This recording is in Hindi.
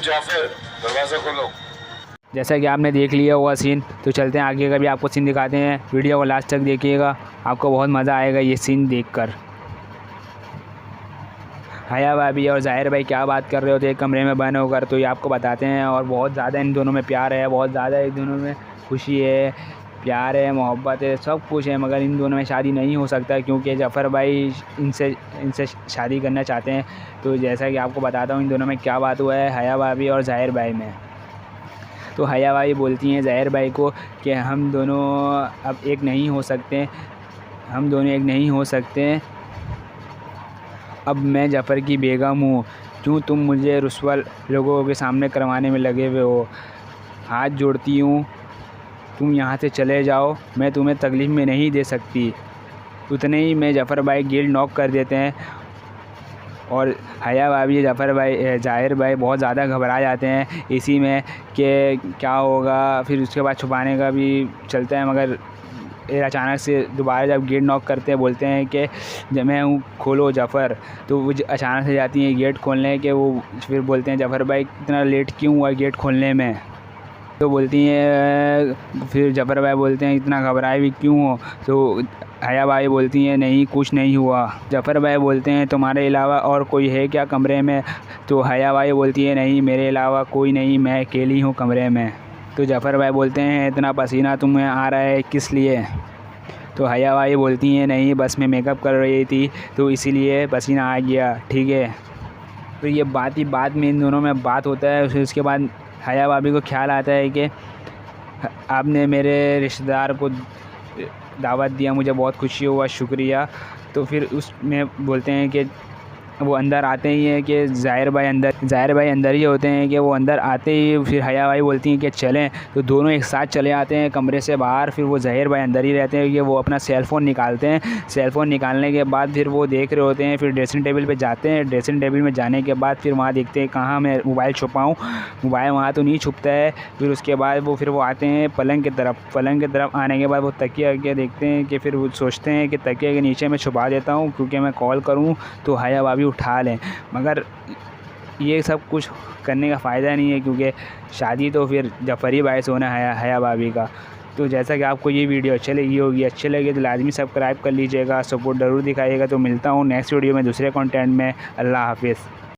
जाफर, दरवाज़ा खोलो। जैसा कि आपने देख लिया हुआ सीन, तो चलते हैं आगे का भी आपको सीन दिखाते हैं। वीडियो को लास्ट तक देखिएगा, आपको बहुत मज़ा आएगा ये सीन देखकर। हया भाभी और ज़ाहिर भाई क्या बात कर रहे होते एक कमरे में बंद होकर, तो ये आपको बताते हैं। और बहुत ज़्यादा इन दोनों में प्यार है, बहुत ज़्यादा इन दोनों में खुशी है, प्यार है, मोहब्बत है, सब कुछ है। मगर इन दोनों में शादी नहीं हो सकता क्योंकि जफ़र भाई इनसे शादी करना चाहते हैं। तो जैसा कि आपको बताता हूँ इन दोनों में क्या बात हुआ है, हया भाभी और ज़ाहिर भाई में। तो हया भाई बोलती हैं ज़ाहिर भाई को कि हम दोनों अब एक नहीं हो सकते, हम दोनों एक नहीं हो सकते। अब मैं जफ़र की बेगम हूँ, क्यों तुम मुझे रुस्वा लोगों के सामने करवाने में लगे हुए हो। हाथ जोड़ती हूँ, तुम यहाँ से चले जाओ, मैं तुम्हें तकलीफ़ में नहीं दे सकती। उतने ही में जफ़र भाई गेट नॉक कर देते हैं और हया भाभी जफ़र भाई ज़ाहिर भाई बहुत ज़्यादा घबरा जाते हैं इसी में कि क्या होगा। फिर उसके बाद छुपाने का भी चलता है, मगर फिर अचानक से दोबारा जब गेट नॉक करते हैं बोलते हैं कि जब मैं हूँ खोलो जफ़र। तो वो अचानक से जाती हैं गेट खोलने के, वो फिर बोलते हैं जफ़र भाई इतना लेट क्यों हुआ गेट खोलने में। तो बोलती हैं, फिर जफ़र भाई बोलते हैं इतना घबराए भी क्यों हो। तो हया भाई बोलती हैं नहीं कुछ नहीं हुआ। जफ़र भाई बोलते हैं तुम्हारे अलावा और कोई है क्या कमरे में। तो हया भाई बोलती है नहीं मेरे अलावा कोई नहीं, मैं अकेली हूँ कमरे में। तो जफ़र भाई बोलते हैं इतना पसीना तुम्हें आ रहा है किस लिए। तो हया भाई बोलती हैं नहीं बस मैं मेकअप कर रही थी तो इसीलिए पसीना आ गया, ठीक है। फिर ये बात ही बात में इन दोनों में बात होता है। फिर उसके बाद हया भाभी को ख्याल आता है कि आपने मेरे रिश्तेदार को दावत दिया, मुझे बहुत खुशी हुआ, शुक्रिया। तो फिर उसमें बोलते हैं कि वो अंदर आते ही हैं कि ज़ाहिर भाई अंदर ही होते हैं कि वो अंदर आते ही फिर हया भाई बोलती हैं कि चलें। तो दोनों एक साथ चले आते हैं कमरे से बाहर। फिर वो ज़ाहिर भाई अंदर ही रहते हैं कि वो अपना सेल फ़ोन निकालते हैं। सेल फ़ोन निकालने के बाद फिर वो देख रहे होते हैं, फिर ड्रेसिंग टेबल पे जाते हैं। ड्रेसिंग टेबल में जाने के बाद फिर वहाँ देखते हैं कहाँ मैं मोबाइल छुपाऊँ, मोबाइल वहाँ तो नहीं छुपता है। फिर उसके बाद वो आते हैं पलंग की तरफ आने के बाद वो तकिया वकिया देखते हैं कि फिर वो सोचते हैं कि तकिया के नीचे मैं छुपा देता हूँ क्योंकि मैं कॉल करूँ तो हया भाभी उठा लें। मगर ये सब कुछ करने का फ़ायदा नहीं है क्योंकि शादी तो फिर जफ़री भाई से होना है हया भाभी का। तो जैसा कि आपको ये वीडियो अच्छी लगी होगी, अच्छी लगे तो लाजमी सब्सक्राइब कर लीजिएगा, सपोर्ट ज़रूर दिखाइएगा। तो मिलता हूँ नेक्स्ट वीडियो में दूसरे कंटेंट में। अल्लाह हाफ़िज़।